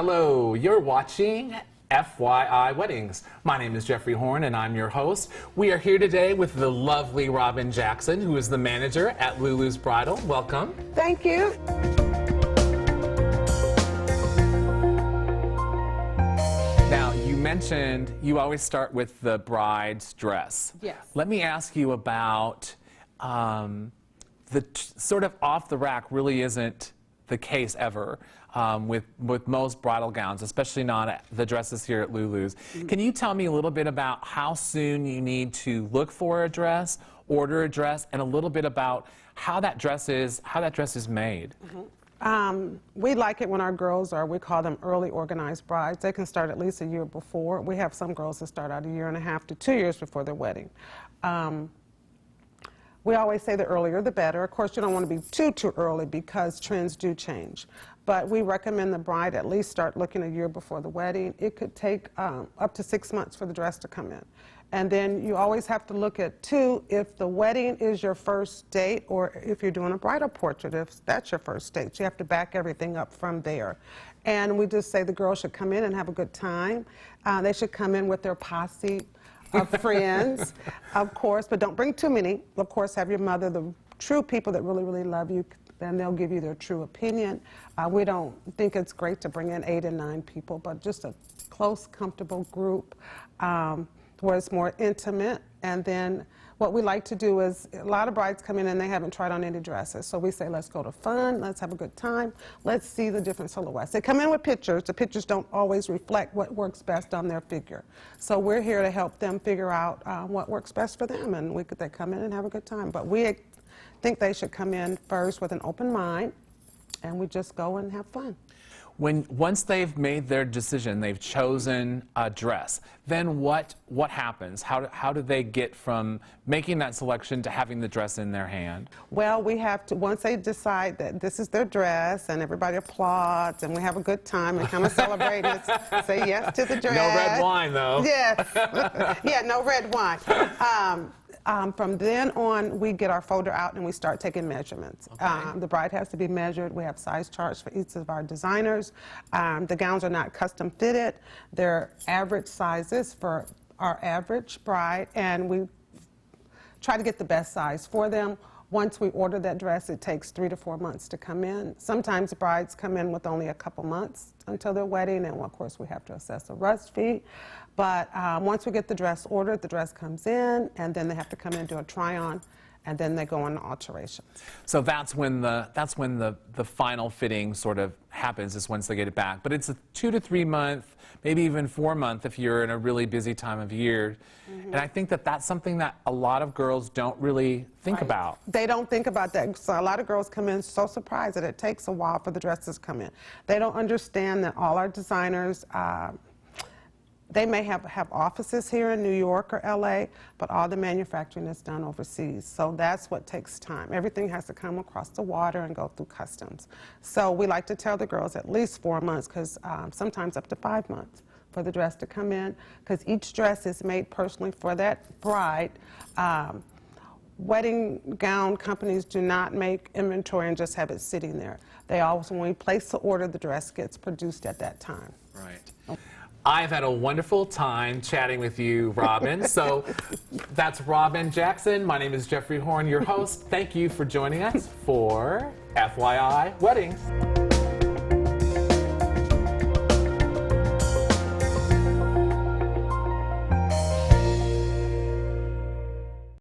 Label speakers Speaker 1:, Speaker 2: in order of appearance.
Speaker 1: Hello, you're watching FYI Weddings. My name is Jeffrey Horn and I'm your host. We are here today with the lovely Robin Jackson, who is the manager at LuLu's Bridal. Welcome.
Speaker 2: Thank you.
Speaker 1: Now, you mentioned you always start with the bride's dress.
Speaker 2: Yes.
Speaker 1: Let me ask you about the sort of off the rack really isn't the case ever with most bridal gowns, especially not the dresses here at LuLu's. Can you tell me a little bit about how soon you need to look for a dress, order a dress, and a little bit about how that dress is made?
Speaker 2: We like it when our girls are, we call them early organized brides. They can start at least a year before. We have some girls that start out 1.5 to 2 years before their wedding. We always say the earlier the better. Of course, you don't want to be too early because trends do change. But we recommend the bride at least start looking a year before the wedding. It could take up to 6 months for the dress to come in. And then you always have to look at, too, if the wedding is your first date or if you're doing a bridal portrait, if that's your first date. You have to back everything up from there. And we just say the girls should come in and have a good time. They should come in with their posse of friends, of course, but don't bring too many. Of course, have your mother, the true people that really love you, then they'll give you their true opinion. We don't think it's great to bring in 8 and 9 people, but just a close, comfortable group where it's more intimate. And then what we like to do is, a lot of brides come in and they haven't tried on any dresses. So we say, let's go to fun, let's have a good time, let's see the different silhouettes. They come in with pictures. The pictures don't always reflect what works best on their figure. So we're here to help them figure out what works best for them, and they come in and have a good time. But we think they should come in first with an open mind, and we just go and have fun.
Speaker 1: Once they've made their decision, they've chosen a dress, then what happens? How do they get from making that selection to having the dress in their hand?
Speaker 2: Well, we have to, once they decide that this is their dress and everybody applauds and we have a good time and kind of celebrate and say yes to the dress.
Speaker 1: No red wine, though.
Speaker 2: Yes. Yeah, no red wine. From then on, we get our folder out and we start taking measurements. Okay. The bride has to be measured. We have size charts for each of our designers. The gowns are not custom fitted. They're average sizes for our average bride, and we try to get the best size for them. Once we order that dress, it takes 3 to 4 months to come in. Sometimes brides come in with only a couple months until their wedding, and of course we have to assess a rush fee. But once we get the dress ordered, the dress comes in, and then they have to come in and do a try-on, and then they go on alterations.
Speaker 1: So that's when the final fitting sort of happens, is once they get it back. But it's a 2 to 3 month, maybe even 4 month if you're in a really busy time of year. And I think that that's something that a lot of girls don't really think about.
Speaker 2: They don't think about that. So a lot of girls come in so surprised that it takes a while for the dresses to come in. They don't understand that all our designers, they may have offices here in New York or LA, but all the manufacturing is done overseas. So that's what takes time. Everything has to come across the water and go through customs. So we like to tell the girls at least 4 months, because sometimes up to 5 months for the dress to come in, because each dress is made personally for that bride. Wedding gown companies do not make inventory and just have it sitting there. They always, when we place the order, the dress gets produced at that time.
Speaker 1: Right. I've had a wonderful time chatting with you, Robin. So that's Robin Jackson. My name is Jeffrey Horn, your host. Thank you for joining us for FYI Weddings.